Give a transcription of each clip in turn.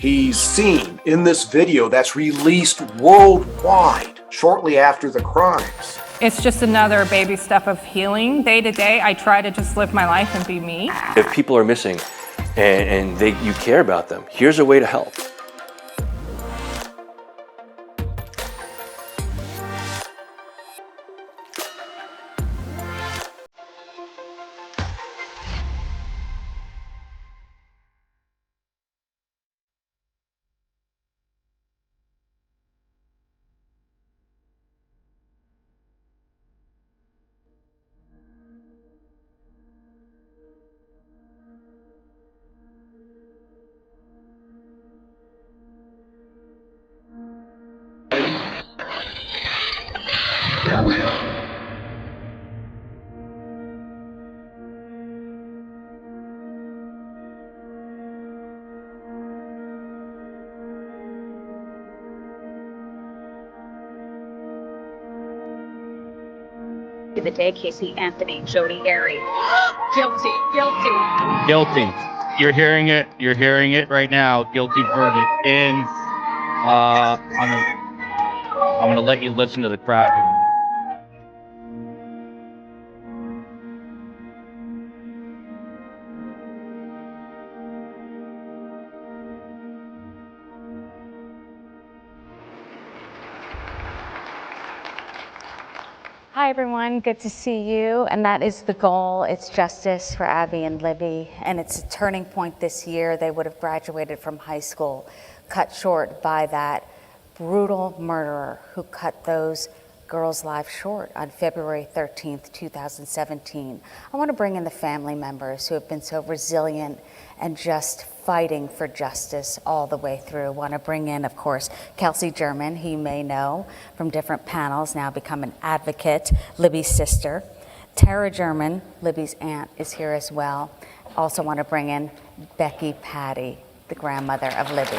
he's seen in this video that's released worldwide shortly after the crimes. It's just another baby step of healing. Day to day, I try to just live my life and be me. If people are missing and you care about them, here's a way to help. The day Casey Anthony, Jody Airy. Guilty. Guilty. You're hearing it. You're hearing it right now. Guilty verdict. And I'm gonna let you listen to the crowd. Hi everyone, good to see you. And that is the goal. It's justice for Abby and Libby. And it's a turning point this year. They would have graduated from high school, cut short by that brutal murderer who cut those girls' lives short on February 13th, 2017. I want to bring in the family members who have been so resilient and just fighting for justice all the way through. I want to bring in, of course, Kelsey German, who you may know from different panels, now become an advocate, Libby's sister. Tara German, Libby's aunt, is here as well. Also want to bring in Becky Patty, the grandmother of Libby.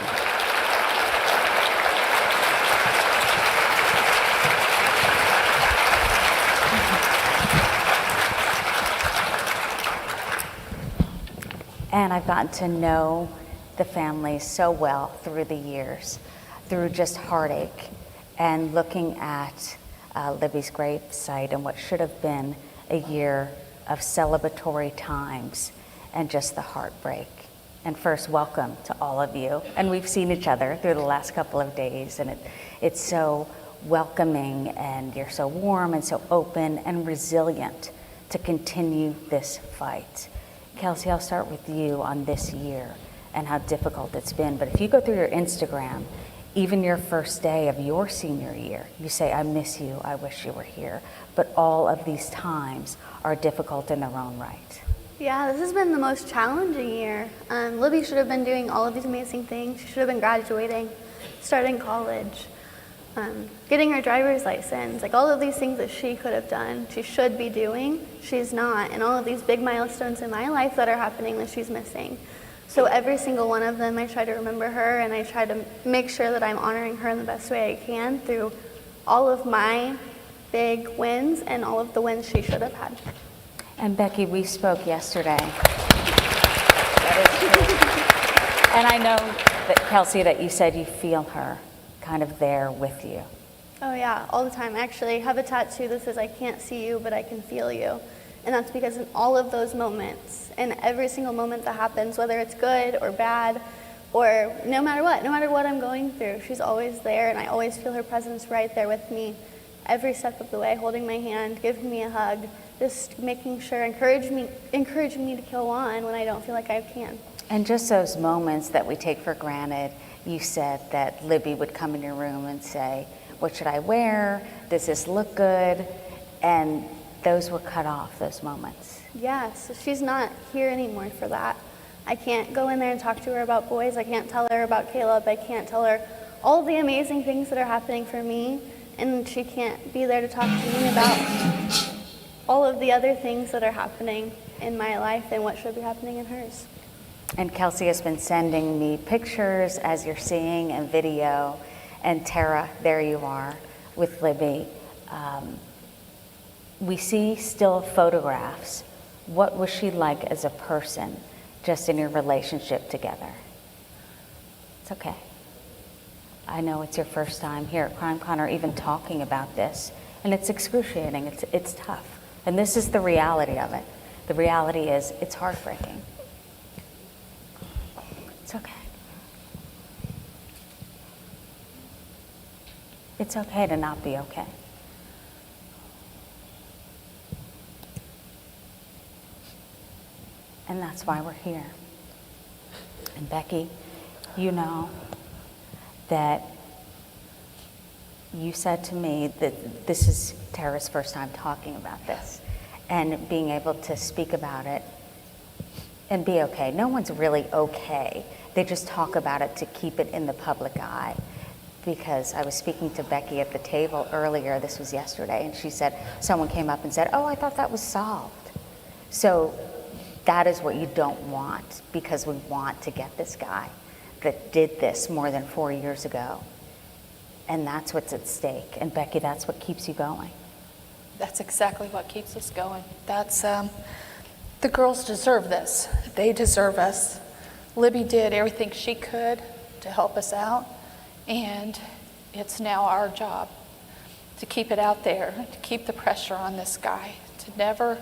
And I've gotten to know the family so well through the years, through just heartache and looking at Libby's gravesite and what should have been a year of celebratory times and just the heartbreak. And first, welcome to all of you. And we've seen each other through the last couple of days, and it's so welcoming, and you're so warm and so open and resilient to continue this fight. Kelsey, I'll start with you on this year and how difficult it's been. But if you go through your Instagram, even your first day of your senior year, you say, I miss you, I wish you were here. But all of these times are difficult in their own right. Yeah, this has been the most challenging year. Libby should have been doing all of these amazing things. She should have been graduating, starting college, getting her driver's license, like all of these things that she could have done, she should be doing, she's not. And all of these big milestones in my life that are happening that she's missing. So every single one of them, I try to remember her, and I try to make sure that I'm honoring her in the best way I can through all of my big wins and all of the wins she should have had. And Becky, we spoke yesterday. That is true. And I know that, Kelsey, that you said you feel her kind of there with you. Oh yeah, all the time. Actually, I have a tattoo that says, I can't see you, but I can feel you. And that's because in all of those moments, in every single moment that happens, whether it's good or bad, or no matter what I'm going through, she's always there, and I always feel her presence right there with me every step of the way, holding my hand, giving me a hug, just making sure, encouraging me to go on when I don't feel like I can. And just those moments that we take for granted. You said that Libby would come in your room and say, what should I wear? Does this look good? And those were cut off, those moments. Yes, she's not here anymore for that. I can't go in there and talk to her about boys. I can't tell her about Caleb. I can't tell her all the amazing things that are happening for me. And she can't be there to talk to me about all of the other things that are happening in my life and what should be happening in hers. And Kelsey has been sending me pictures, as you're seeing, and video. And Tara, there you are with Libby. We see still photographs. What was she like as a person, just in your relationship together? It's okay. I know it's your first time here at CrimeCon or even talking about this, and it's excruciating, it's tough. And this is the reality of it. The reality is it's heartbreaking. It's okay. It's okay to not be okay. And that's why we're here. And Becky, you know that you said to me that this is Tara's first time talking about this and being able to speak about it and be okay. No one's really okay. They just talk about it to keep it in the public eye. Because I was speaking to Becky at the table earlier, this was yesterday, and she said, someone came up and said, oh, I thought that was solved. So that is what you don't want, because we want to get this guy that did this more than 4 years ago. And that's what's at stake. And Becky, that's what keeps you going. That's exactly what keeps us going. That's, the girls deserve this. They deserve us. Libby did everything she could to help us out. And it's now our job to keep it out there, to keep the pressure on this guy, to never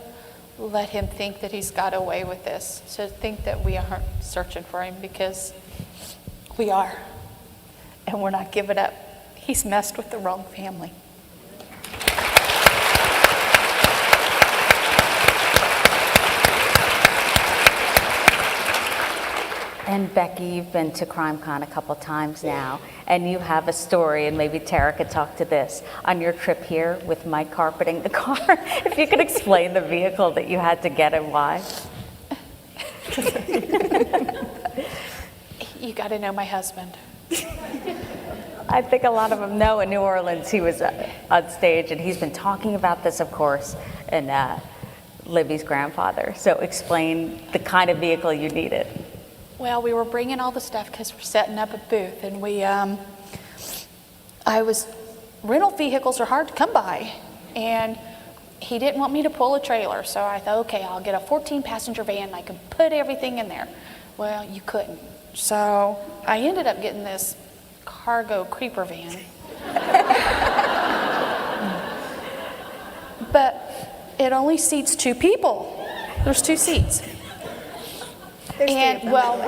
let him think that he's got away with this, to think that we aren't searching for him, because we are, and we're not giving up. He's messed with the wrong family. And Becky, you've been to CrimeCon a couple times now, and you have a story, and maybe Tara could talk to this, on your trip here with Mike carpeting the car. If you could explain the vehicle that you had to get and why. You got to know my husband. I think a lot of them know. In New Orleans, he was on stage, and he's been talking about this, of course, and Libby's grandfather. So explain the kind of vehicle you needed. Well, we were bringing all the stuff because we're setting up a booth, and rental vehicles are hard to come by, and he didn't want me to pull a trailer, so I thought, okay, I'll get a 14-passenger van and I can put everything in there. Well, you couldn't. So I ended up getting this cargo creeper van. But it only seats 2 people. There's 2 seats. And well,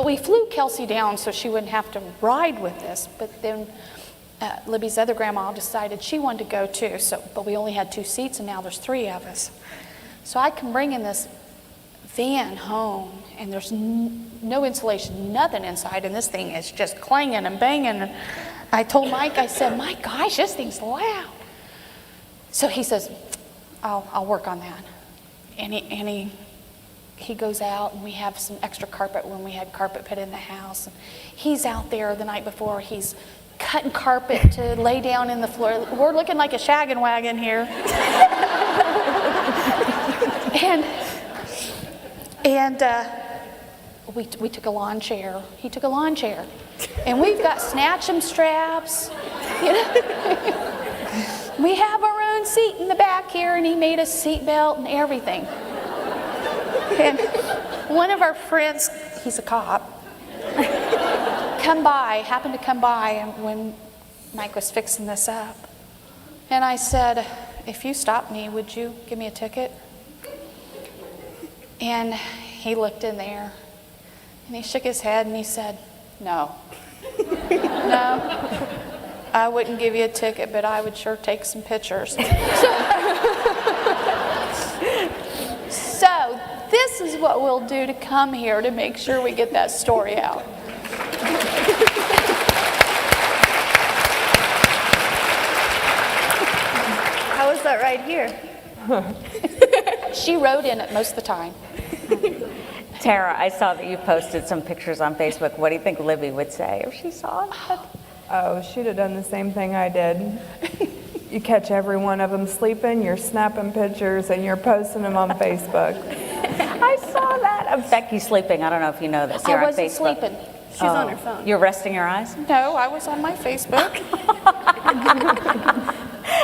we flew Kelsey down so she wouldn't have to ride with us, but then Libby's other grandma decided she wanted to go too, but we only had 2 seats, and now there's 3 of us. So I can bring in this van home, and there's no insulation, nothing inside, and this thing is just clanging and banging. And I told Mike, I said, my gosh, this thing's loud. So he says, I'll work on that. And he goes out, and we have some extra carpet when we had carpet put in the house. And he's out there the night before. He's cutting carpet to lay down in the floor. We're looking like a shaggin' wagon here. and we took a lawn chair. He took a lawn chair. And we've got snatch 'em straps. You know? We have our own seat in the back here, and he made a seat belt and everything. And one of our friends, he's a cop, happened to come by when Mike was fixing this up. And I said, if you stop me, would you give me a ticket? And he looked in there, and he shook his head, and he said, no. No, I wouldn't give you a ticket, but I would sure take some pictures. So this is what we'll do to come here to make sure we get that story out. How was that ride here? She rode in it most of the time. Tara, I saw that you posted some pictures on Facebook. What do you think Libby would say if she saw that? Oh, she'd have done the same thing I did. You catch every one of them sleeping, you're snapping pictures, and you're posting them on Facebook. I saw that. Becky's sleeping. I don't know if you know this. You're I wasn't on Facebook. sleeping. She's on her phone. You're resting your eyes? No, I was on my Facebook.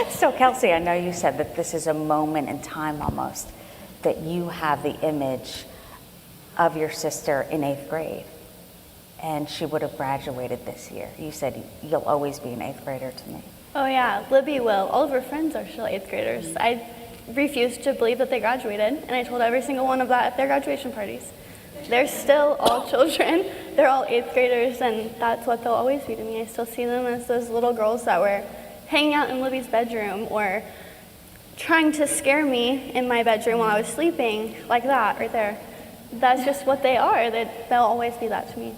So, Kelsey, I know you said that this is a moment in time almost, that you have the image of your sister in 8th grade. and she would have graduated this year. You said you'll always be an 8th grader to me. Oh yeah, Libby will. All of her friends are still 8th graders. I refused to believe that they graduated, and I told every single one of that at their graduation parties. They're still all children. They're all 8th graders, and that's what they'll always be to me. I still see them as those little girls that were hanging out in Libby's bedroom or trying to scare me in my bedroom while I was sleeping, like that right there. That's just what they are. They'll always be that to me.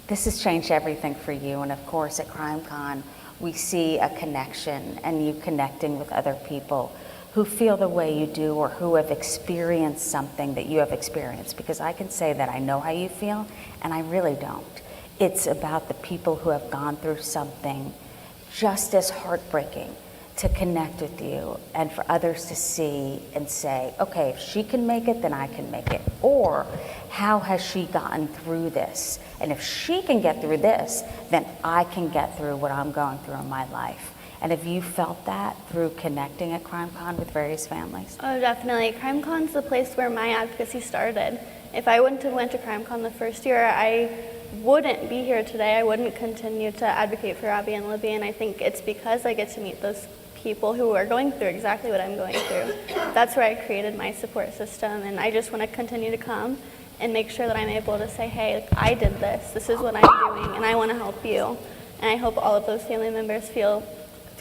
This has changed everything for you, and of course at CrimeCon we see a connection and you connecting with other people who feel the way you do or who have experienced something that you have experienced, because I can say that I know how you feel and I really don't. It's about the people who have gone through something just as heartbreaking to connect with you and for others to see and say, okay, if she can make it, then I can make it. Or how has she gotten through this? And if she can get through this, then I can get through what I'm going through in my life. And have you felt that through connecting at CrimeCon with various families? Oh, definitely. CrimeCon's the place where my advocacy started. If I wouldn't have went to CrimeCon the first year, I wouldn't be here today. I wouldn't continue to advocate for Abby and Libby, and I think it's because I get to meet those people who are going through exactly what I'm going through. That's where I created my support system, and I just want to continue to come and make sure that I'm able to say, hey, I did this. This is what I'm doing, and I want to help you. And I hope all of those family members feel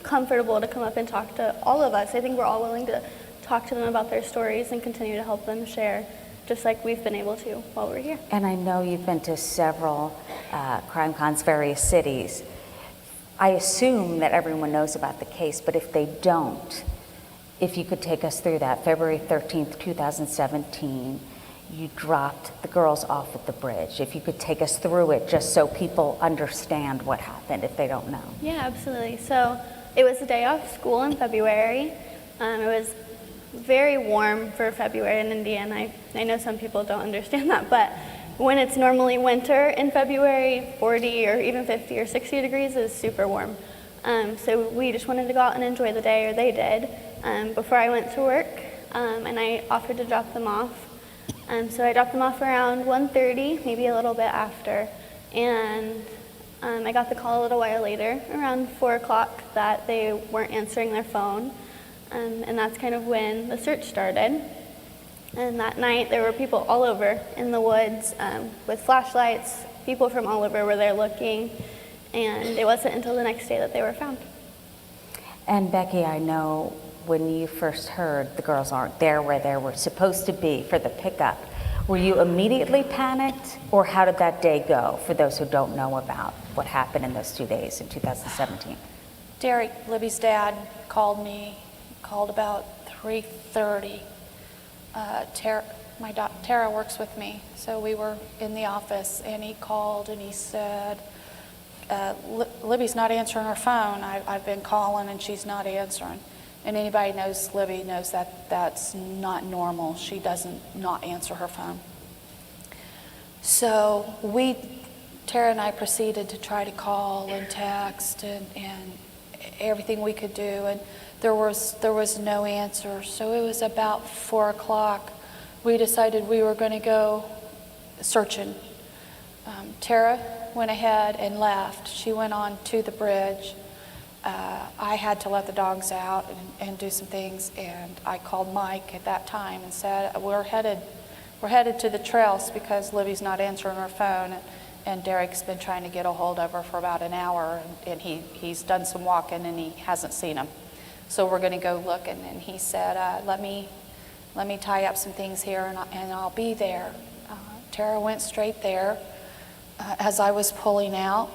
comfortable to come up and talk to all of us. I think we're all willing to talk to them about their stories and continue to help them share, just like we've been able to while we're here. And I know you've been to several CrimeCons, various cities. I assume that everyone knows about the case, but if they don't, if you could take us through that. February 13th, 2017, you dropped the girls off at the bridge. If you could take us through it just so people understand what happened if they don't know. Yeah, absolutely. So it was a day off school in February. It was very warm for February in India, and I know some people don't understand that, but when it's normally winter in February, 40 or even 50 or 60 degrees is super warm. So we just wanted to go out and enjoy the day, or they did, before I went to work, and I offered to drop them off. So I dropped them off around 1:30, maybe a little bit after, and I got the call a little while later, around 4 o'clock, that they weren't answering their phone, and that's kind of when the search started. And that night, there were people all over in the woods with flashlights. People from all over were there looking, and it wasn't until the next day that they were found. And Becky, I know when you first heard the girls aren't there where they were supposed to be for the pickup, were you immediately panicked, or how did that day go for those who don't know about what happened in those 2 days in 2017? Derek, Libby's dad, called me, called about 3:30. Tara works with me, so we were in the office, and he called and he said, Libby's not answering her phone. I've been calling and she's not answering. And anybody knows Libby knows that that's not normal. She doesn't not answer her phone. So Tara and I proceeded to try to call and text and everything we could do, and there was no answer. So it was about 4 o'clock. We decided we were going to go searching. Tara went ahead and left. She went on to the bridge. I had to let the dogs out and do some things, and I called Mike at that time and said, we're headed to the trails because Libby's not answering her phone, and Derek's been trying to get a hold of her for about an hour, and he's done some walking and he hasn't seen him. So we're going to go look, and then he said, let me tie up some things here and I'll be there. Tara went straight there. As I was pulling out,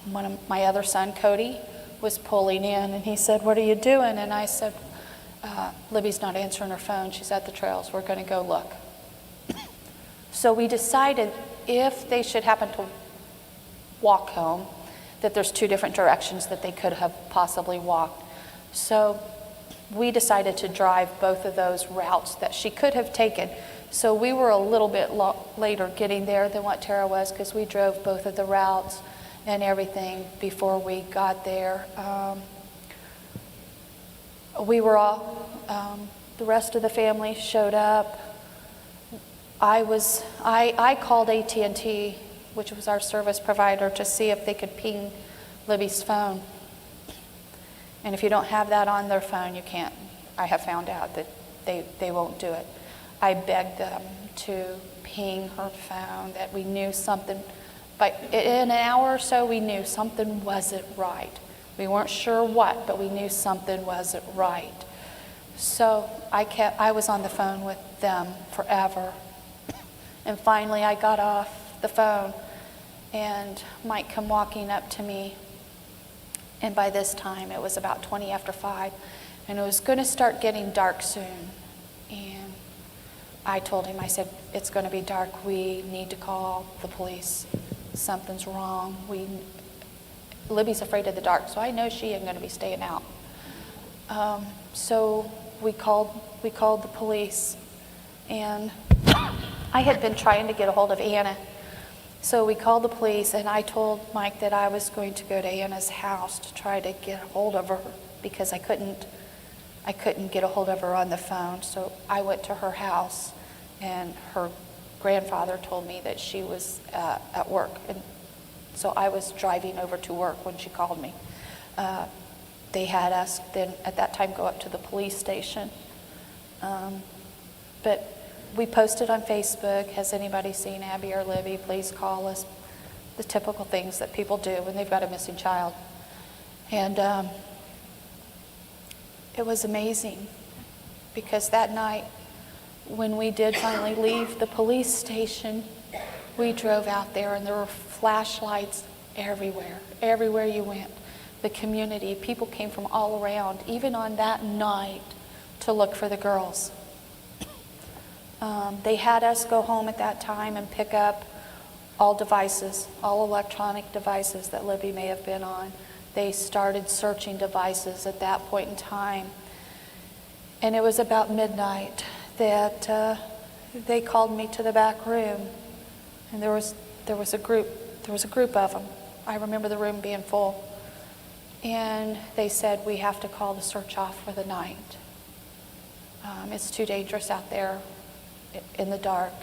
one of my other son, Cody, was pulling in, and he said, what are you doing? And I said, Libby's not answering her phone. She's at the trails. We're going to go look. So we decided if they should happen to walk home, that there's 2 different directions that they could have possibly walked. So we decided to drive both of those routes that she could have taken. So we were a little bit later getting there than what Tara was, because we drove both of the routes and everything before we got there. We were all, the rest of the family showed up. I called AT&T which was our service provider, to see if they could ping Libby's phone. And if you don't have that on their phone, you can't. I have found out that they won't do it. I begged them to ping her phone, that we knew something. But in an hour or so, we knew something wasn't right. We weren't sure what, but we knew something wasn't right. So I was on the phone with them forever. And finally, I got off the phone, and Mike come walking up to me. And by this time, it was about 20 after 5, and it was going to start getting dark soon. And I told him, I said, it's going to be dark. We need to call the police. Something's wrong. Libby's afraid of the dark, so I know she ain't going to be staying out. So we called the police, and I had been trying to get a hold of Anna. So we called the police, and I told Mike that I was going to go to Anna's house to try to get a hold of her, because I couldn't get a hold of her on the phone. So I went to her house, and her grandfather told me that she was at work. And so I was driving over to work when she called me. They had us then at that time go up to the police station. But we posted on Facebook, has anybody seen Abby or Libby? Please call us. The typical things that people do when they've got a missing child. And it was amazing, because that night when we did finally leave the police station, we drove out there, and there were flashlights everywhere you went. The community, people came from all around, even on that night, to look for the girls. They had us go home at that time and pick up all devices, all electronic devices that Libby may have been on. They started searching devices at that point in time. And it was about midnight that they called me to the back room, and there was a group of them. I remember the room being full. And they said, we have to call the search off for the night. It's too dangerous out there in the dark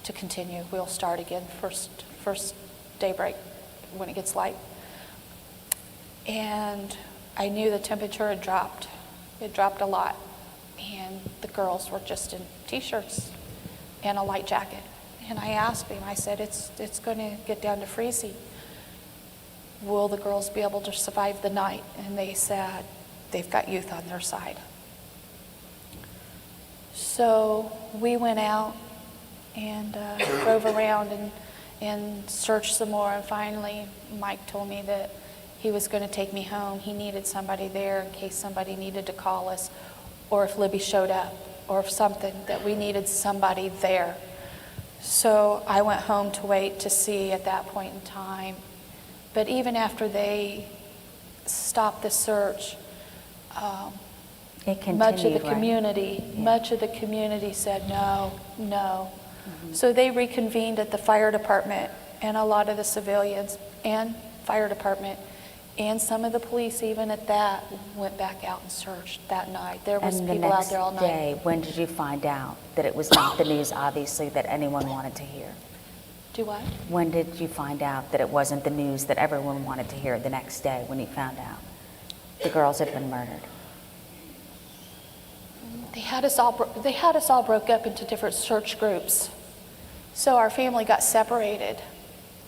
to continue. We'll start again first daybreak when it gets light. And I knew the temperature had dropped. It dropped a lot. And the girls were just in t-shirts and a light jacket. And I asked him, I said, it's going to get down to freezing. Will the girls be able to survive the night? And they said they've got youth on their side. So we went out and drove around and searched some more. And finally, Mike told me that he was going to take me home. He needed somebody there in case somebody needed to call us, or if Libby showed up, or if something, that we needed somebody there. So I went home to wait to see at that point in time. But even after they stopped the search, much of the community said no. Mm-hmm. So they reconvened at the fire department, and a lot of the civilians and fire department and some of the police even at that went back out and searched that night. There was people out there all night. And the next day, when did you find out that it was not the news, obviously, that anyone wanted to hear? Do what? When did you find out that it wasn't the news that everyone wanted to hear the next day when you found out the girls had been murdered? They had us all broke up into different search groups. So our family got separated.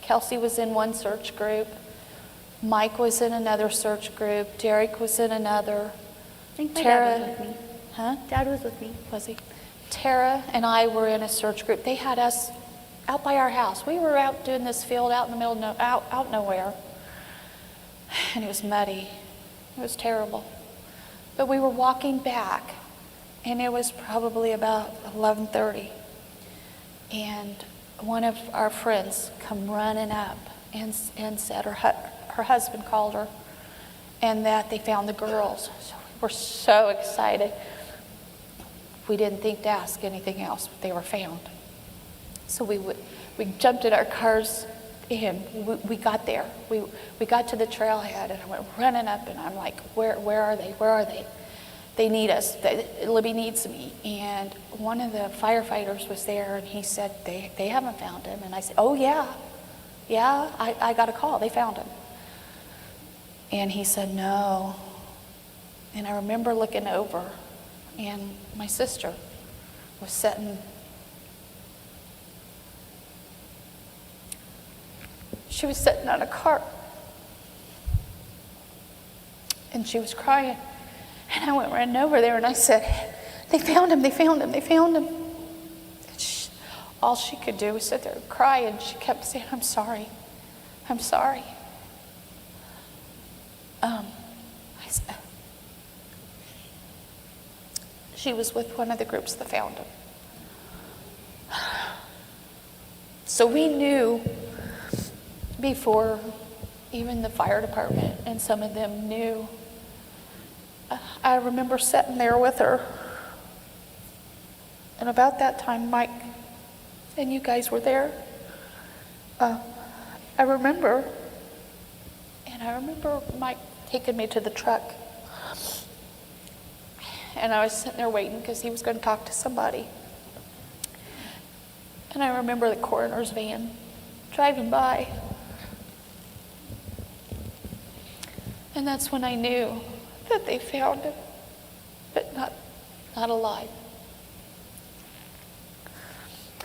Kelsey was in one search group. Mike was in another search group. Derek was in another. I think my dad was with me. Huh? Dad was with me. Was he? Tara and I were in a search group. They had us out by our house. We were out doing this field out in the middle of out nowhere. And it was muddy. It was terrible. But we were walking back, and it was probably about 11:30. And one of our friends come running up and said her husband called her, and that they found the girls. So we were so excited. We didn't think to ask anything else. They were found. So we jumped in our cars, and we got there. We got to the trailhead, and I went running up, and I'm like, where are they? Where are they? They need us. Libby needs me. And one of the firefighters was there, and he said, they haven't found him. And I said, oh, yeah. Yeah, I got a call. They found him. And he said, no. And I remember looking over, and my sister was sitting. She was sitting on a cart. And she was crying. And I went running over there and I said, they found him, they found him, they found him. And all she could do was sit there and cry, and she kept saying, I'm sorry, I'm sorry. She was with one of the groups that found him. So we knew before even the fire department and some of them knew. I remember sitting there with her, and about that time, Mike and you guys were there. I remember Mike taking me to the truck, and I was sitting there waiting because he was going to talk to somebody. And I remember the coroner's van driving by, and that's when I knew that they found him, but not alive.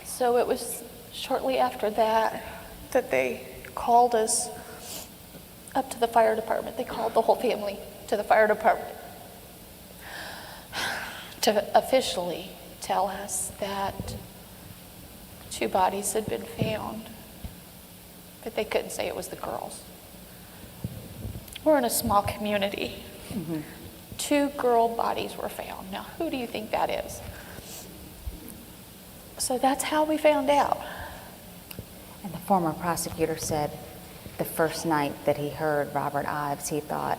So it was shortly after that they called us up to the fire department. They called the whole family to the fire department to officially tell us that 2 bodies had been found, but they couldn't say it was the girls. We're in a small community. 2 girl bodies were found. Now, who do you think that is? So that's how we found out. And the former prosecutor said the first night that he heard Robert Ives, he thought,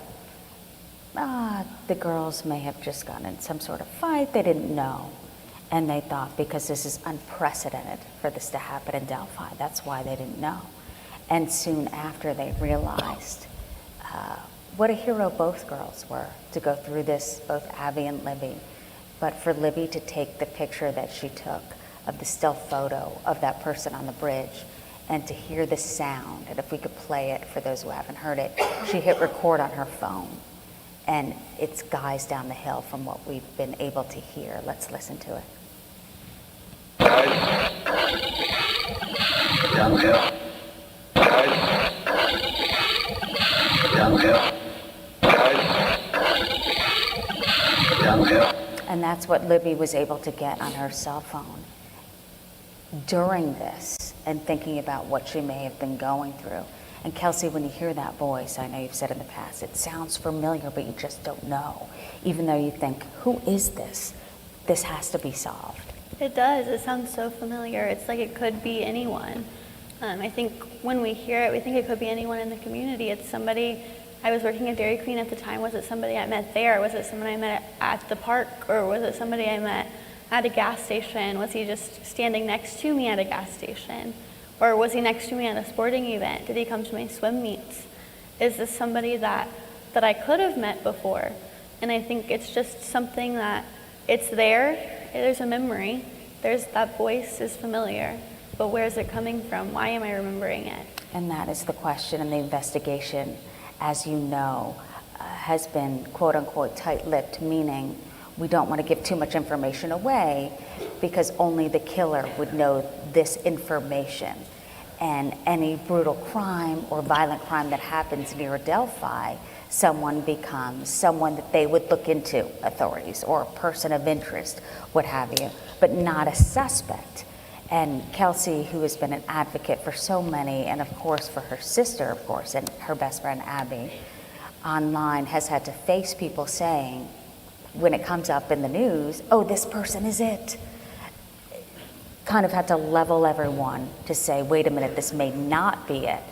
the girls may have just gotten in some sort of fight. They didn't know. And they thought, because this is unprecedented for this to happen in Delphi, that's why they didn't know. And soon after, they realized what a hero both girls were to go through this, both Abby and Libby. But for Libby to take the picture that she took of the still photo of that person on the bridge, and to hear the sound, and if we could play it for those who haven't heard it, she hit record on her phone, and it's guys down the hill from what we've been able to hear. Let's listen to it. Guys, down the hill. Guys, down the hill. Guys, down the hill. And that's what Libby was able to get on her cell phone during this, and thinking about what she may have been going through. And Kelsey, when you hear that voice, I know you've said in the past, it sounds familiar, but you just don't know. Even though you think, who is this? This has to be solved. It does. It sounds so familiar. It's like it could be anyone. I think when we hear it, we think it could be anyone in the community. It's somebody. I was working at Dairy Queen at the time. Was it somebody I met there? Was it someone I met at the park? Or was it somebody I met at a gas station? Was he just standing next to me at a gas station? Or was he next to me at a sporting event? Did he come to my swim meets? Is this somebody that I could have met before? And I think it's just something that it's there. There's a memory. That voice is familiar. But where's it coming from? Why am I remembering it? And that is the question, and the investigation, as you know, has been quote unquote tight-lipped, meaning we don't want to give too much information away because only the killer would know this information. And any brutal crime or violent crime that happens near Delphi, someone becomes someone that they would look into, authorities, or a person of interest, what have you, but not a suspect. And Kelsey, who has been an advocate for so many, and of course for her sister, of course, and her best friend Abby, online has had to face people saying, when it comes up in the news, oh, this person is it. Kind of had to level everyone to say, wait a minute, this may not be it.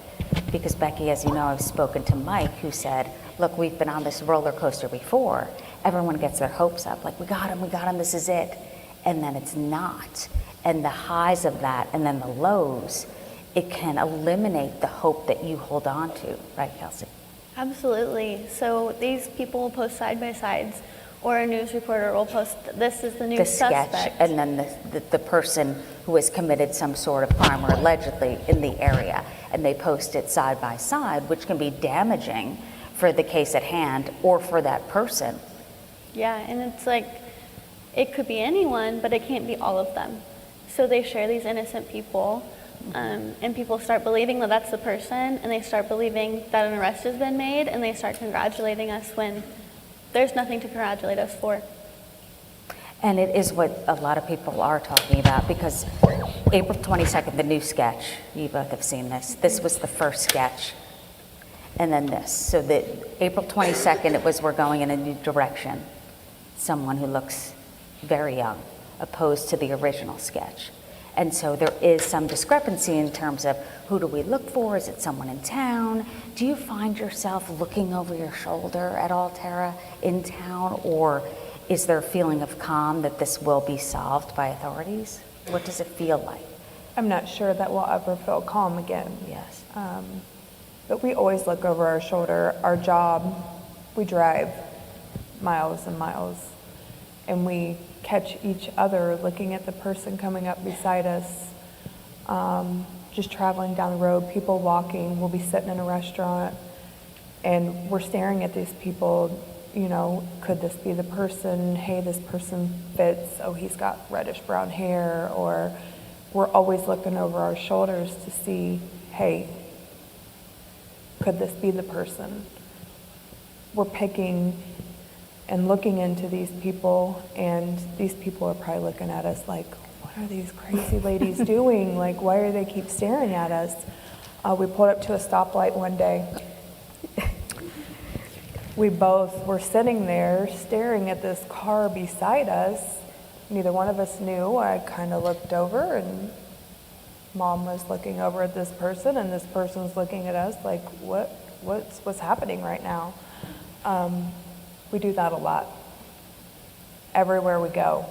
Because Becky, as you know, I've spoken to Mike, who said, look, we've been on this roller coaster before. Everyone gets their hopes up, like, we got him, this is it. And then it's not. And the highs of that, and then the lows, it can eliminate the hope that you hold on to. Right, Kelsey? Absolutely. So these people will post side by sides or a news reporter will post, this is the new The suspect. sketch, and then the person who has committed some sort of crime or allegedly in the area, and they post it side by side, which can be damaging for the case at hand or for that person. Yeah, and it's like, it could be anyone, but it can't be all of them. So they share these innocent people, and people start believing that that's the person, and they start believing that an arrest has been made, and they start congratulating us when there's nothing to congratulate us for. And it is what a lot of people are talking about, because April 22nd, the new sketch, you both have seen this. This was the first sketch, and then this. So that April 22nd, it was we're going in a new direction. Someone who looks very young, opposed to the original sketch. And so there is some discrepancy in terms of who do we look for? Is it someone in town? Do you find yourself looking over your shoulder at all, Tara, in town? Or is there a feeling of calm that this will be solved by authorities? What does it feel like? I'm not sure that we'll ever feel calm again. Yes. But we always look over our shoulder. Our job, we drive miles and miles, and we catch each other looking at the person coming up beside us, just traveling down the road, people walking. We'll be sitting in a restaurant, and we're staring at these people. You know, could this be the person? Hey, this person fits. Oh, he's got reddish brown hair. Or we're always looking over our shoulders to see, hey, could this be the person? We're picking and looking into these people, and these people are probably looking at us like, what are these crazy ladies doing? Like, why do they keep staring at us? We pulled up to a stoplight one day. We both were sitting there staring at this car beside us. Neither one of us knew. I kind of looked over, and Mom was looking over at this person, and this person's looking at us like, what's happening right now? We do that a lot. Everywhere we go,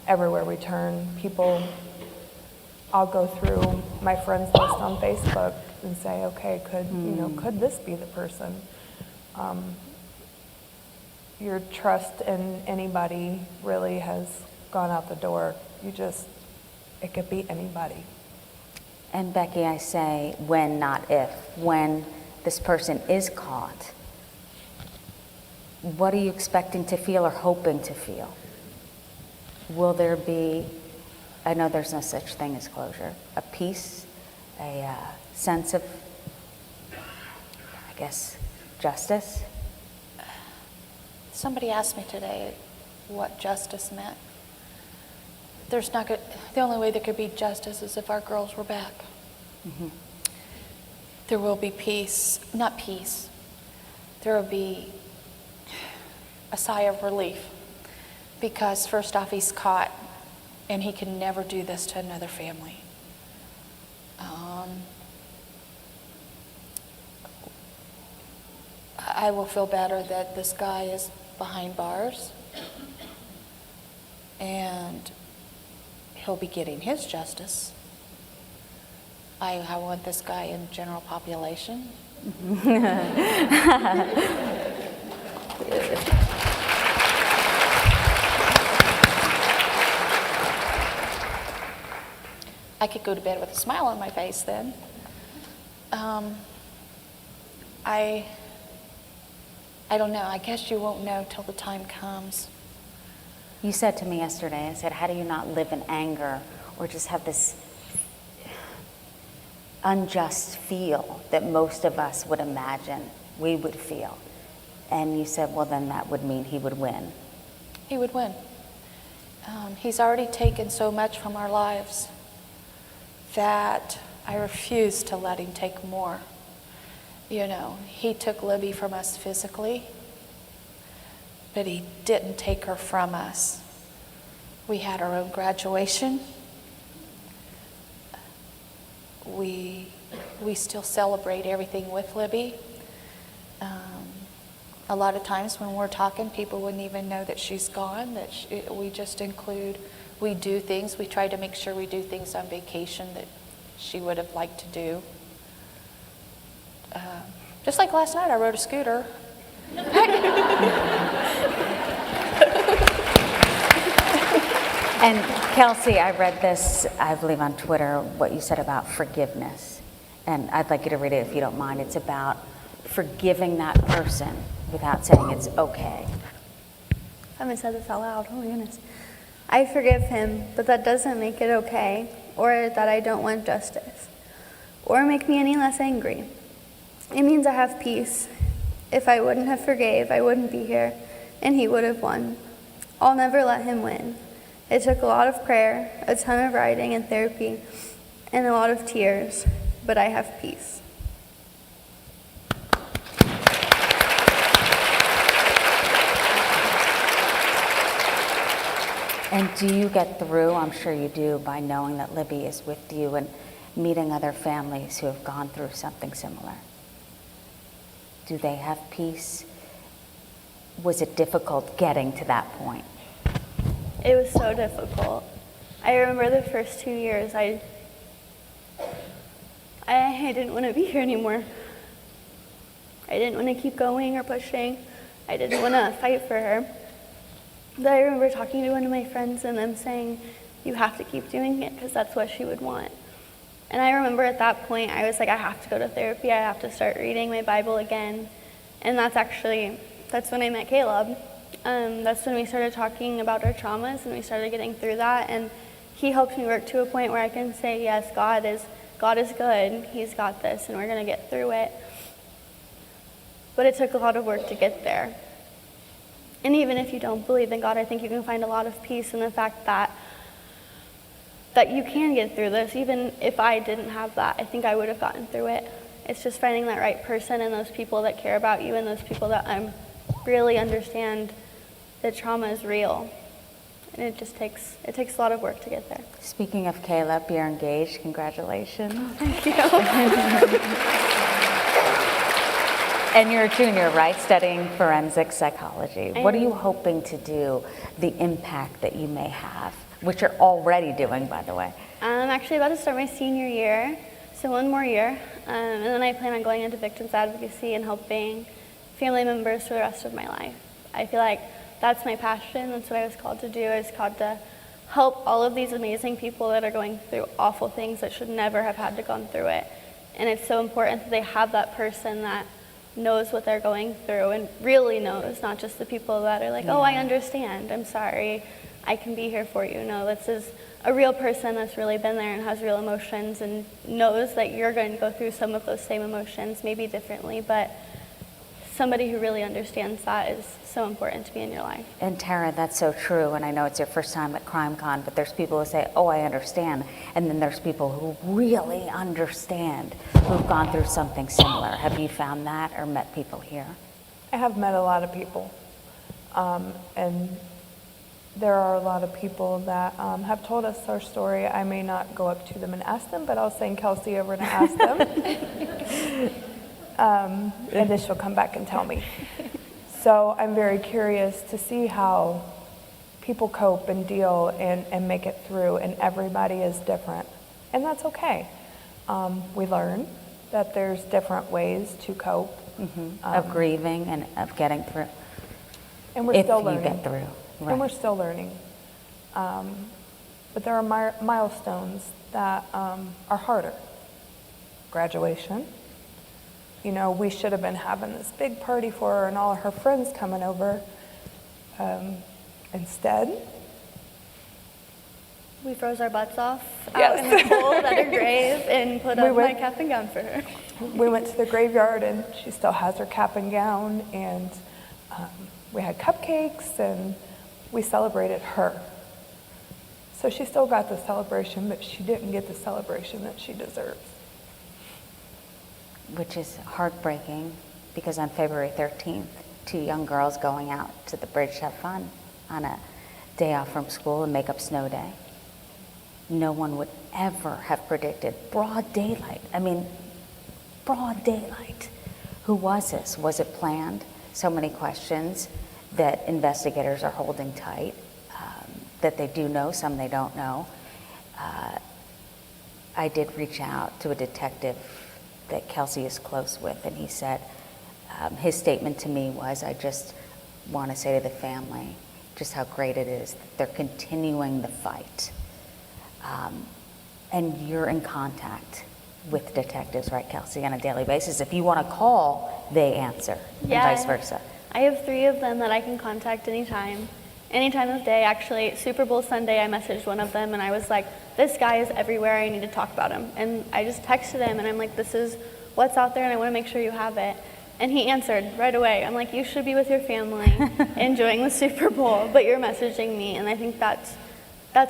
everywhere we turn, people, I'll go through my friends list on Facebook and say, okay, could this be the person? Your trust in anybody really has gone out the door. It could be anybody. And Becky, I say when, not if. When this person is caught, what are you expecting to feel or hoping to feel? Will there be, I know there's no such thing as closure, a peace, a sense of, I guess, justice? Somebody asked me today what justice meant. The only way there could be justice is if our girls were back. Mm-hmm. There will be peace, not peace. There will be a sigh of relief, because first off, he's caught, and he can never do this to another family. I will feel better that this guy is behind bars, and he'll be getting his justice. I want this guy in general population. I could go to bed with a smile on my face then. I don't know. I guess you won't know till the time comes. You said to me yesterday, I said, how do you not live in anger or just have this unjust feel that most of us would imagine we would feel? And you said, well, then that would mean he would win. He would win. He's already taken so much from our lives that I refuse to let him take more. You know, he took Libby from us physically, but he didn't take her from us. We had our own graduation. We still celebrate everything with Libby. A lot of times when we're talking, people wouldn't even know that she's gone, we just include, we do things, we try to make sure we do things on vacation that she would have liked to do. Just like last night, I rode a scooter. And Kelsey, I read this, I believe on Twitter, what you said about forgiveness. And I'd like you to read it if you don't mind. It's about forgiving that person without saying it's okay. I haven't said this out loud. Oh my goodness. I forgive him, but that doesn't make it okay, or that I don't want justice, or make me any less angry. It means I have peace. If I wouldn't have forgave, I wouldn't be here, and he would have won. I'll never let him win. It took a lot of prayer, a ton of writing and therapy, and a lot of tears, but I have peace. And do you get through, I'm sure you do, by knowing that Libby is with you and meeting other families who have gone through something similar? Do they have peace? Was it difficult getting to that point? It was so difficult. I remember the first 2 years, I didn't want to be here anymore. I didn't want to keep going or pushing. I didn't want to fight for her. But I remember talking to one of my friends and them saying, you have to keep doing it because that's what she would want. And I remember at that point, I was like, I have to go to therapy. I have to start reading my Bible again. And that's when I met Caleb. That's when we started talking about our traumas and we started getting through that. And he helped me work to a point where I can say, yes, God is good. He's got this and we're going to get through it. But it took a lot of work to get there. And even if you don't believe in God, I think you can find a lot of peace in the fact that you can get through this. Even if I didn't have that, I think I would have gotten through it. It's just finding that right person and those people that care about you and those people that really understand that trauma is real. And it takes a lot of work to get there. Speaking of Caleb, you're engaged. Congratulations. Thank you. And you're a junior, right? Studying forensic psychology. What are you hoping to do, the impact that you may have, which you're already doing, by the way? I'm actually about to start my senior year, so one more year. And then I plan on going into victims advocacy and helping family members for the rest of my life. I feel like that's my passion. That's what I was called to do. I was called to help all of these amazing people that are going through awful things that should never have had to gone through it. And it's so important that they have that person that knows what they're going through and really knows, not just the people that are like, oh, I understand, I'm sorry, I can be here for you. No, this is a real person that's really been there and has real emotions and knows that you're going to go through some of those same emotions, maybe differently, but somebody who really understands that is so important to be in your life. And Tara, that's so true, and I know it's your first time at CrimeCon, but there's people who say, oh, I understand, and then there's people who really understand, who've gone through something similar. Have you found that or met people here? I have met a lot of people, and there are a lot of people that have told us our story. I may not go up to them and ask them, but I'll send Kelsey over to ask them. And then she'll come back and tell me. So I'm very curious to see how people cope and deal and make it through, and everybody is different. And that's okay. We learn that there's different ways to cope. Of grieving and of getting through. And we're still learning. If you get through. Right. And we're still learning. But there are milestones that are harder. Graduation. You know, we should have been having this big party for her and all of her friends coming over. Instead, we froze our butts off out in the cold at her grave and put up my cap and gown for her. We went to the graveyard and she still has her cap and gown, and we had cupcakes and we celebrated her. So she still got the celebration, but she didn't get the celebration that she deserves. Which is heartbreaking, because on February 13th, 2 young girls going out to the bridge to have fun on a day off from school and make up snow day. No one would ever have predicted broad daylight. I mean, broad daylight. Who was this? Was it planned? So many questions that investigators are holding tight, that they do know, some they don't know. I did reach out to a detective that Kelsey is close with, and he said, his statement to me was, I just want to say to the family, just how great it is that they're continuing the fight. And you're in contact with detectives, right, Kelsey, on a daily basis. If you want to call, they answer, and vice versa. I have 3 of them that I can contact anytime of day. Actually, Super Bowl Sunday, I messaged one of them and I was like, this guy is everywhere, I need to talk about him. And I just texted him and I'm like, this is what's out there and I want to make sure you have it. And he answered right away. I'm like, you should be with your family enjoying the Super Bowl, but you're messaging me. And I think that's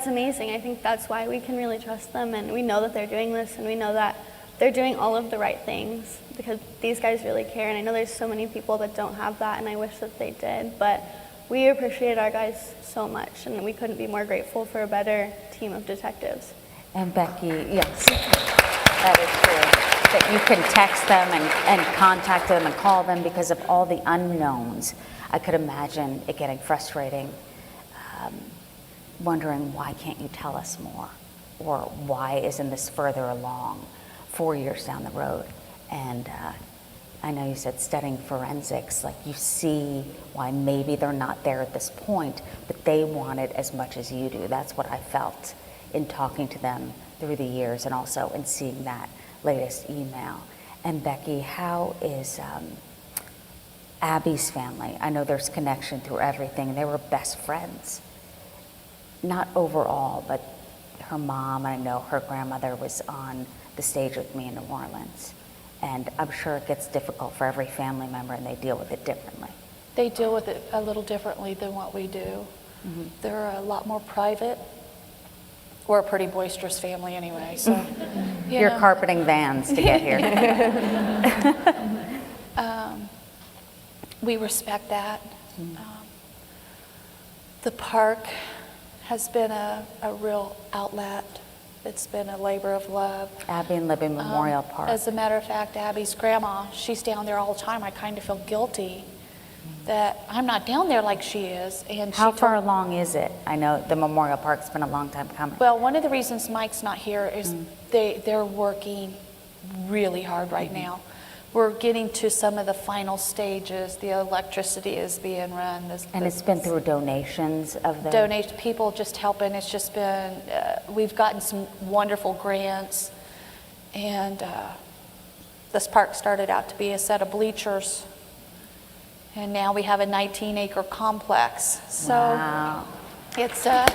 amazing. I think that's why we can really trust them, and we know that they're doing this, and we know that they're doing all of the right things because these guys really care. And I know there's so many people that don't have that, and I wish that they did, but we appreciate our guys so much, and we couldn't be more grateful for a better team of detectives. And Becky, yes, that is true. That you can text them and contact them and call them because of all the unknowns. I could imagine it getting frustrating, wondering why can't you tell us more? Or why isn't this further along 4 years down the road? And I know you said studying forensics, like you see why maybe they're not there at this point, but they want it as much as you do. That's what I felt in talking to them through the years and also in seeing that latest email. And Becky, how is Abby's family? I know there's connection through everything. They were best friends. Not overall, but her mom, I know her grandmother was on the stage with me in New Orleans. And I'm sure it gets difficult for every family member and they deal with it differently. They deal with it a little differently than what we do. Mm-hmm. They're a lot more private. We're a pretty boisterous family anyway, so. You're carpeting vans to get here. We respect that. The park has been a real outlet. It's been a labor of love. Abby and Libby Memorial Park. As a matter of fact, Abby's grandma, she's down there all the time. I kind of feel guilty that I'm not down there like she is. And how far along is it? I know the Memorial Park's been a long time coming. Well, one of the reasons Mike's not here is they're working really hard right now. We're getting to some of the final stages. The electricity is being run. And it's been through donations of the... Donation, people just helping. It's just been, we've gotten some wonderful grants. And this park started out to be a set of bleachers. And now we have a 19-acre complex. So wow. It's and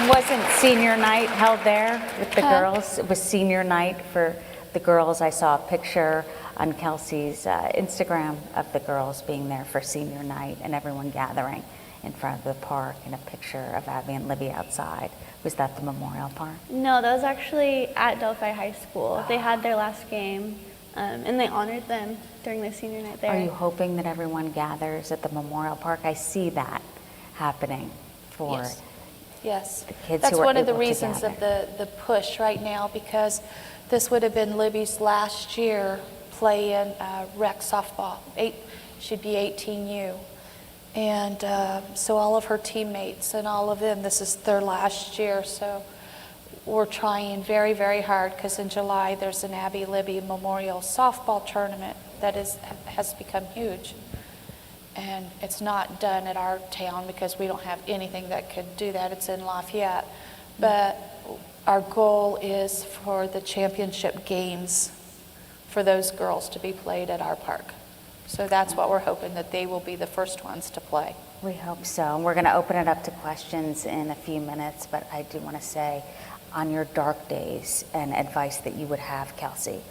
wasn't senior night held there with the girls? It was senior night for the girls. I saw a picture on Kelsey's Instagram of the girls being there for senior night and everyone gathering in front of the park, and a picture of Abby and Libby outside. Was that the Memorial Park? No, that was actually at Delphi High School. They had their last game. And they honored them during their senior night there. Are you hoping that everyone gathers at the Memorial Park? I see that happening for yes. the kids That's who are one of the able to reasons gather. of the push right now, because this would have been Libby's last year playing rec softball. She'd be 18U. And so all of her teammates and all of them, this is their last year. So we're trying very, very hard, because in July there's an Abby Libby Memorial softball tournament that has become huge. And it's not done at our town because we don't have anything that could do that. It's in Lafayette. But our goal is for the championship games for those girls to be played at our park. So that's what we're hoping, that they will be the first ones to play. We hope so. And we're going to open it up to questions in a few minutes, but I do want to say, on your dark days, and advice that you would have, Kelsey,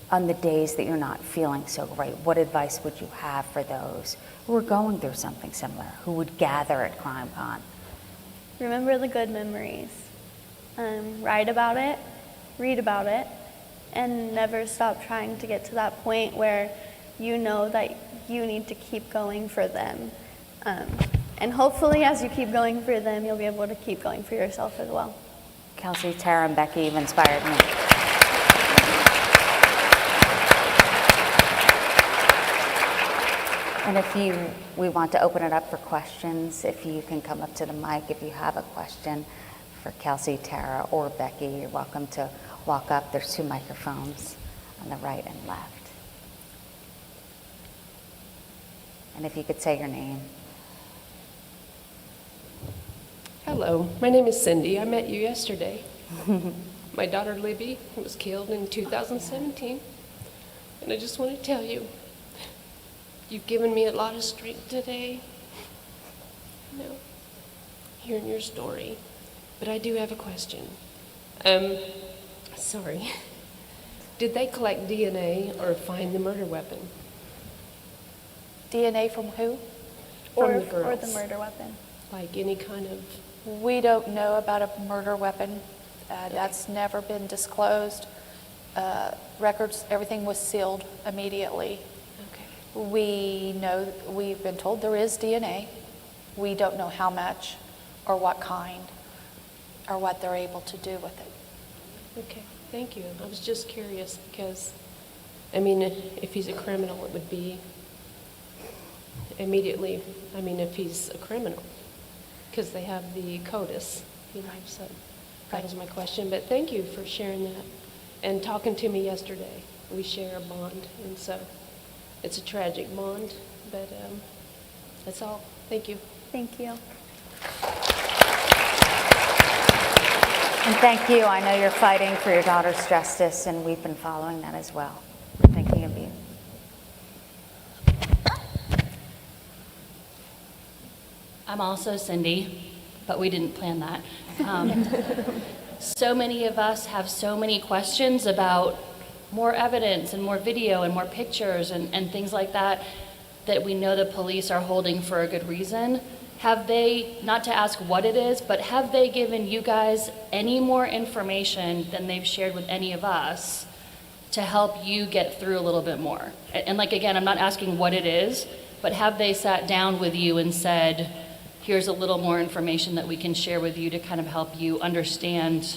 on the days that you're not feeling so great, what advice would you have for those who are going through something similar, who would gather at CrimeCon? Remember the good memories. Write about it, read about it, and never stop trying to get to that point where you know that you need to keep going for them. And hopefully as you keep going for them, you'll be able to keep going for yourself as well. Kelsey, Tara, and Becky, you've inspired me. And we want to open it up for questions. If you can come up to the mic, if you have a question for Kelsey, Tara, or Becky, you're welcome to walk up. There's 2 microphones on the right and left. And if you could say your name. Hello, my name is Cindy. I met you yesterday. My daughter Libby was killed in 2017. And I just want to tell you, you've given me a lot of strength today. You know, hearing your story. But I do have a question. Sorry. Did they collect DNA or find the murder weapon? DNA from who? From the Or girls. the murder weapon. Like any kind of... We don't know about a murder weapon. That's never been disclosed. Records, everything was sealed immediately. Okay. We know, we've been told there is DNA. We don't know how much or what kind or what they're able to do with it. Okay, thank you. I was just curious because, I mean, if he's a criminal, it would be immediately, I mean, if he's a criminal, because they have the CODIS, you know, so that was my question. But thank you for sharing that and talking to me yesterday. We share a bond, and so it's a tragic bond, but that's all. Thank you. Thank you. And thank you. I know you're fighting for your daughter's justice, and we've been following that as well. Thinking of you. I'm also Cindy, but we didn't plan that. So many of us have so many questions about more evidence and more video and more pictures and things like that that we know the police are holding for a good reason. Have they, not to ask what it is, but have they given you guys any more information than they've shared with any of us to help you get through a little bit more? And like, again, I'm not asking what it is, but have they sat down with you and said, here's a little more information that we can share with you to kind of help you understand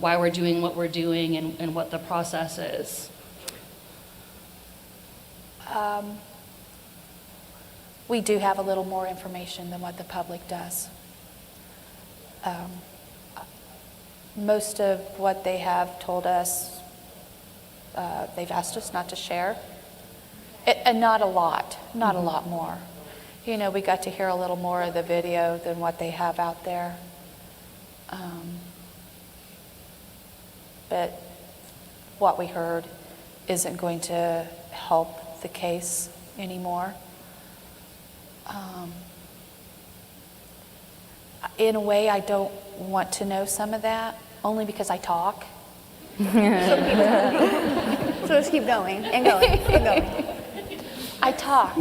why we're doing what we're doing and what the process is? We do have a little more information than what the public does. Most of what they have told us, they've asked us not to share. And not a lot, not a lot more. You know, we got to hear a little more of the video than what they have out there. But what we heard isn't going to help the case anymore. In a way, I don't want to know some of that, only because I talk. So just keep going and going and going. I talk,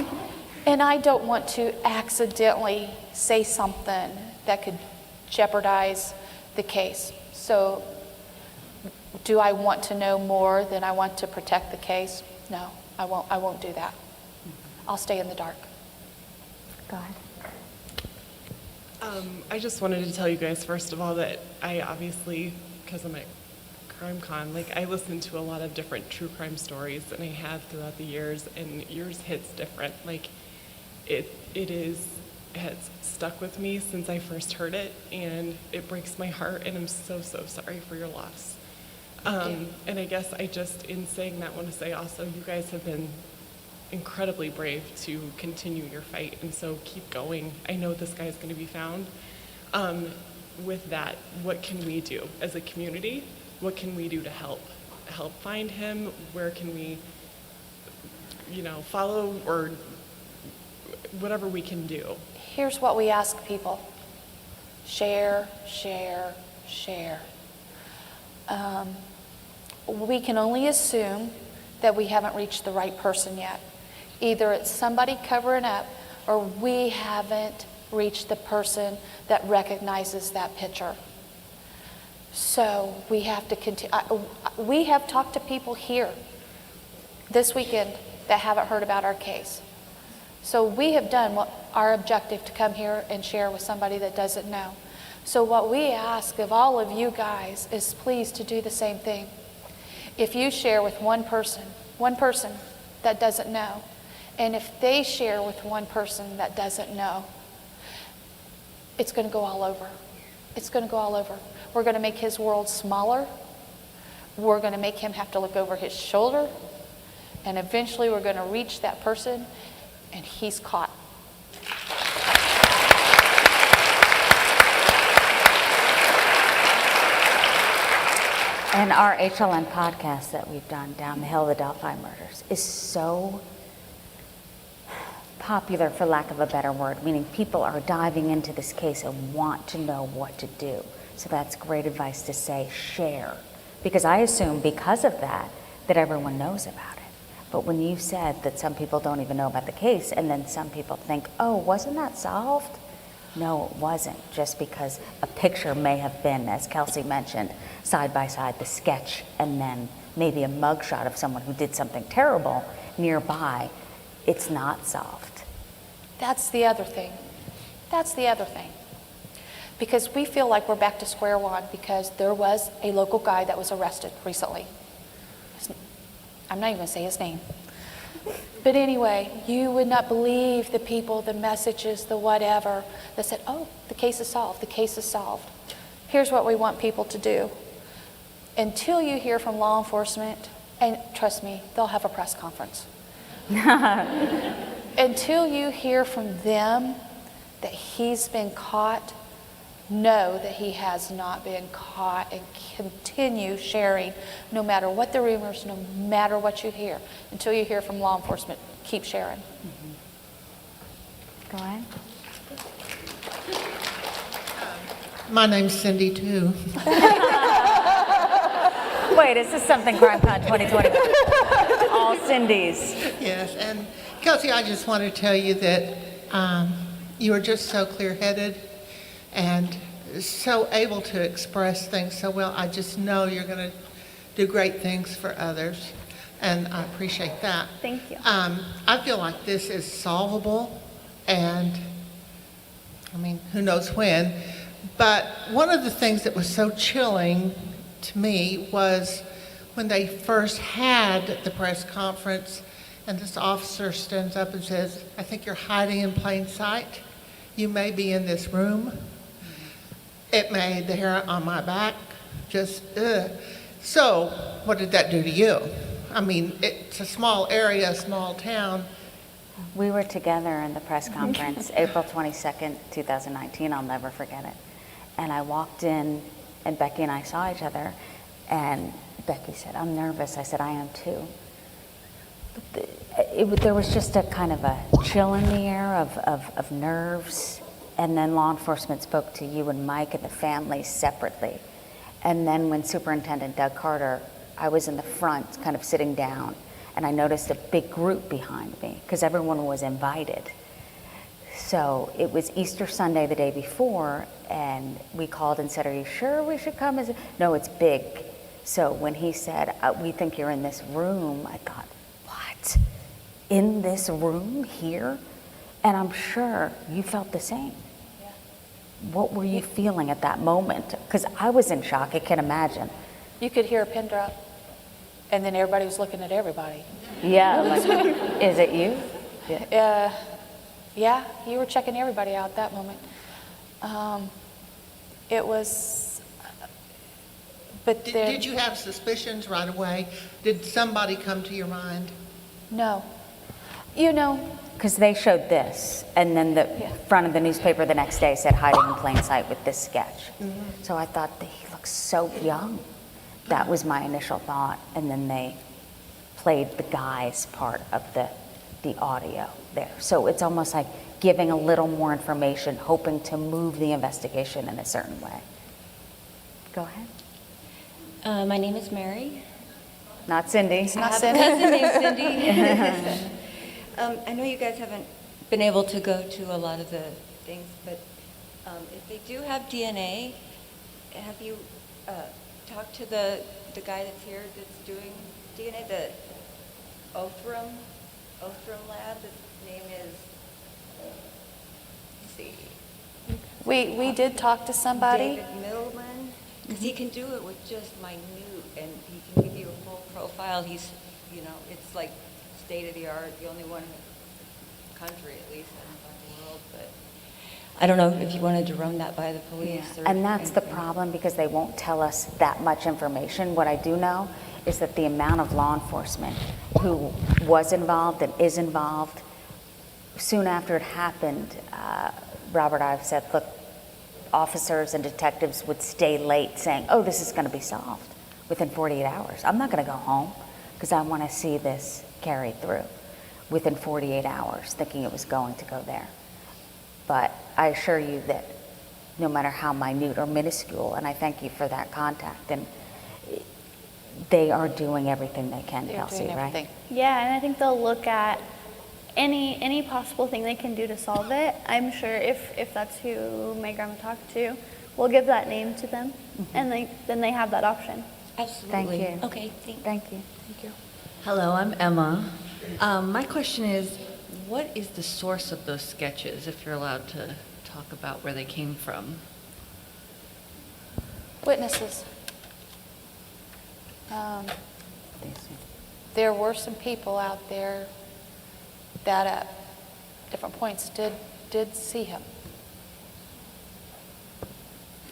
and I don't want to accidentally say something that could jeopardize the case. So do I want to know more than I want to protect the case? No, I won't do that. I'll stay in the dark. Go ahead. I just wanted to tell you guys, first of all, that I obviously, because I'm at CrimeCon, like I listen to a lot of different true crime stories, and I have throughout the years, and yours hits different. Like it has stuck with me since I first heard it, and it breaks my heart, and I'm so sorry for your loss. And I guess I just, in saying that, want to say also, you guys have been incredibly brave to continue your fight, and so keep going. I know this guy is going to be found. With that, what can we do as a community? What can we do to help find him? Where can we, follow, or whatever we can do? Here's what we ask people. Share, share, share. We can only assume that we haven't reached the right person yet. Either it's somebody covering up, or we haven't reached the person that recognizes that picture. So we have to continue. We have talked to people here this weekend that haven't heard about our case. So we have done what our objective to come here and share with somebody that doesn't know. So what we ask of all of you guys is please to do the same thing. If you share with one person that doesn't know, and if they share with one person that doesn't know, it's going to go all over. It's going to go all over. We're going to make his world smaller. We're going to make him have to look over his shoulder. And eventually we're going to reach that person. and he's caught. And our HLN podcast that we've done, Down the Hill, the Delphi Murders, is so popular, for lack of a better word, meaning people are diving into this case and want to know what to do. So that's great advice to say, share. Because I assume because of that everyone knows about it. But when you said that some people don't even know about the case, and then some people think, oh, wasn't that solved? No, it wasn't, just because a picture may have been, as Kelsey mentioned, side by side, the sketch, and then maybe a mugshot of someone who did something terrible nearby. It's not solved. That's the other thing. That's the other thing. Because we feel like we're back to square one because there was a local guy that was arrested recently. I'm not even going to say his name. But anyway, you would not believe the people, the messages, the whatever, that said, oh, the case is solved, the case is solved. Here's what we want people to do. Until you hear from law enforcement, and trust me, they'll have a press conference. Until you hear from them that he's been caught, know that he has not been caught, and continue sharing no matter what the rumors, no matter what you hear. Until you hear from law enforcement, keep sharing. Go ahead. My name's Cindy, too. Wait, is this something CrimeCon 2020? All Cindy's. Yes, and Kelsey, I just want to tell you that you are just so clear-headed and so able to express things so well. I just know you're going to do great things for others, and I appreciate that. Thank you. I feel like this is solvable, and I mean, who knows when, but one of the things that was so chilling to me was when they first had the press conference and this officer stands up and says, I think you're hiding in plain sight. You may be in this room. It made the hair on my back just, ugh. So what did that do to you? I mean, it's a small area, a small town. We were together in the press conference, April 22nd, 2019. I'll never forget it. And I walked in, and Becky and I saw each other, and Becky said, I'm nervous. I said, I am too. There was just a kind of a chill in the air of nerves. And then law enforcement spoke to you and Mike and the families separately. And then when Superintendent Doug Carter, I was in the front, kind of sitting down, and I noticed a big group behind me because everyone was invited. So it was Easter Sunday the day before, and we called and said, are you sure we should come? No, it's big. So when he said, we think you're in this room, I thought, what? In this room here? And I'm sure you felt the same. Yeah. What were you feeling at that moment? Because I was in shock, I can imagine. You could hear a pin drop, and then everybody was looking at everybody. Yeah, like, is it you? Yeah. Yeah, you were checking everybody out at that moment. It was, but did you have suspicions right away? Did somebody come to your mind? No. You know, because they showed this, and then the front of the newspaper the next day said hiding in plain sight with this sketch. Mm-hmm. So I thought that he looks so young. That was my initial thought, and then they played the guy's part of the audio there. So it's almost like giving a little more information, hoping to move the investigation in a certain way. Go ahead. My name is Mary. Not Cindy. It's not Cindy. I have a cousin named Cindy. I know you guys haven't been able to go to a lot of the things, but if they do have DNA, have you talked to the guy that's here that's doing DNA, the Othram lab? His name is, let's see. We did talk to somebody. David Millman, because he can do it with just minute, and he can give you a full profile. He's, you know, it's like state of the art, the only one in the country, at least, I don't know about the world, but I don't know if you wanted to run that by the police. Yeah. Or And that's anything. the problem, because they won't tell us that much information. What I do know is that the amount of law enforcement who was involved and is involved soon after it happened, Robert Ives said, look, officers and detectives would stay late saying, oh, this is going to be solved within 48 hours. I'm not going to go home because I want to see this carried through within 48 hours, thinking it was going to go there. But I assure you that no matter how minute or minuscule, and I thank you for that contact, and they are doing everything they can, Kelsey, right? Yeah, and I think they'll look at any possible thing they can do to solve it. I'm sure if that's who my grandma talked to, we'll give that name to them, and then they have that option. Absolutely. Thank you. Okay, Thank you. Thank you. Hello, I'm Emma. My question is, what is the source of those sketches, if you're allowed to talk about where they came from? Witnesses. There were some people out there that at different points did see him.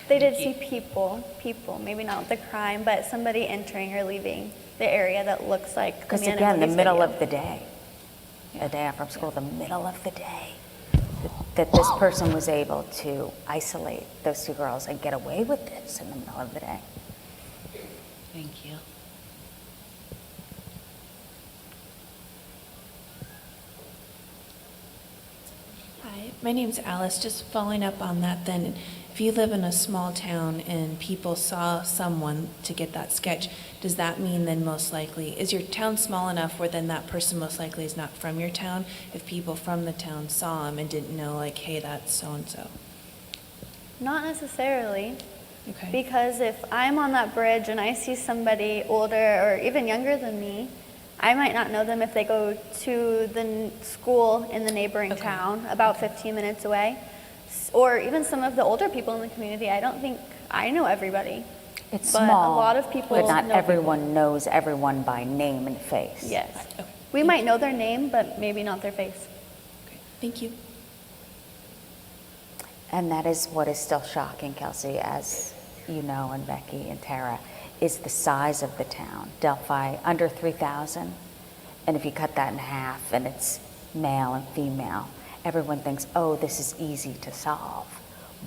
They did see people, maybe not the crime, but somebody entering or leaving the area that looks like Because the man again, in the Libby's middle video. of the day, a day out from school, the middle of the day, that this person was able to isolate those two girls and get away with this in the middle of the day. Thank you. Hi, my name's Alice. Just following up on that then, if you live in a small town and people saw someone to get that sketch, does that mean then most likely, is your town small enough where then that person most likely is not from your town? If people from the town saw him and didn't know, like, hey, that's so-and-so. Not necessarily. Okay. Because if I'm on that bridge and I see somebody older or even younger than me, I might not know them if they go to the school in the neighboring town about 15 minutes away. Or even some of the older people in the community, I don't think I know everybody. It's but small, a lot of people but not know everyone knows everyone by name and face. Yes. We might know their name, but maybe not their face. Thank you. And that is what is still shocking, Kelsey, as you know, and Becky and Tara, is the size of the town. Delphi, under 3,000. And if you cut that in half and it's male and female, everyone thinks, oh, this is easy to solve.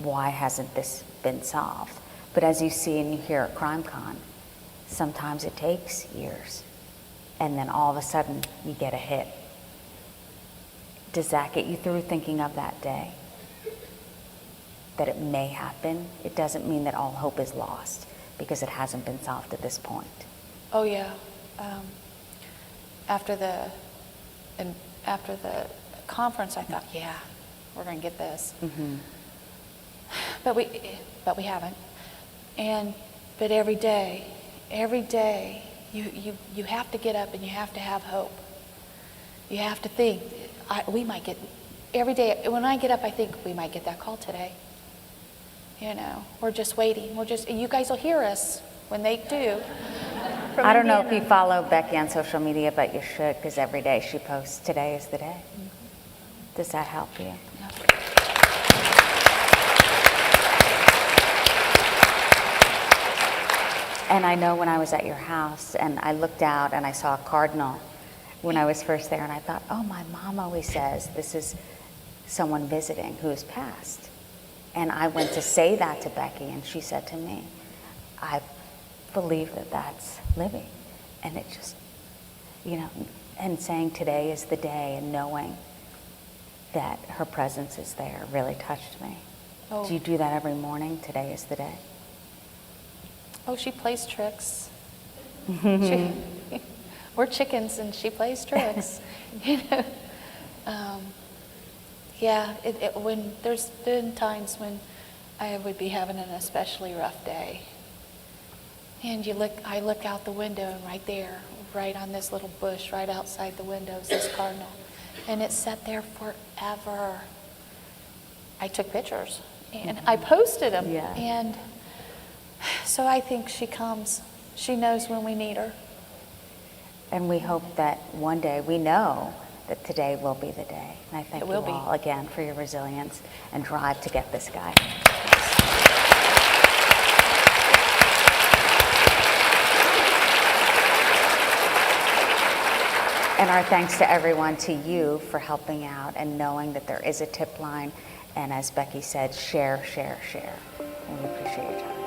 Why hasn't this been solved? But as you see and you hear at CrimeCon, sometimes it takes years. And then all of a sudden, you get a hit. Does that get you through thinking of that day? That it may happen? It doesn't mean that all hope is lost because it hasn't been solved at this point. Oh yeah. After the conference, I thought, yeah, we're going to get this. Mm-hmm. But we haven't. But every day, you have to get up and you have to have hope. You have to think, we might get, every day, when I get up, I think we might get that call today. You know, we're just waiting. You guys will hear us when they do. I don't know if you follow Becky on social media, but you should, because every day she posts, today is the day. Mm-hmm. Does that help you? And I know when I was at your house and I looked out and I saw a cardinal when I was first there, and I thought, oh, my mom always says this is someone visiting who has passed. And I went to say that to Becky, and she said to me, I believe that that's Libby. And it just, you know, and saying today is the day and knowing that her presence is there really touched me. Oh. Do you do that every morning? Today is the day. Oh, she plays tricks. We're chickens and she plays tricks. You know. Yeah, when there's been times when I would be having an especially rough day, and I look out the window, and right there, right on this little bush, right outside the window, is this cardinal, and it sat there forever. I took pictures and I posted them, and so I think she comes. She knows when we need her. And we hope that one day, we know that today will be the day. And I thank you all again for your resilience and drive to get this guy. And our thanks to everyone, to you for helping out and knowing that there is a tip line. And as Becky said, share, share, share. And we appreciate your time.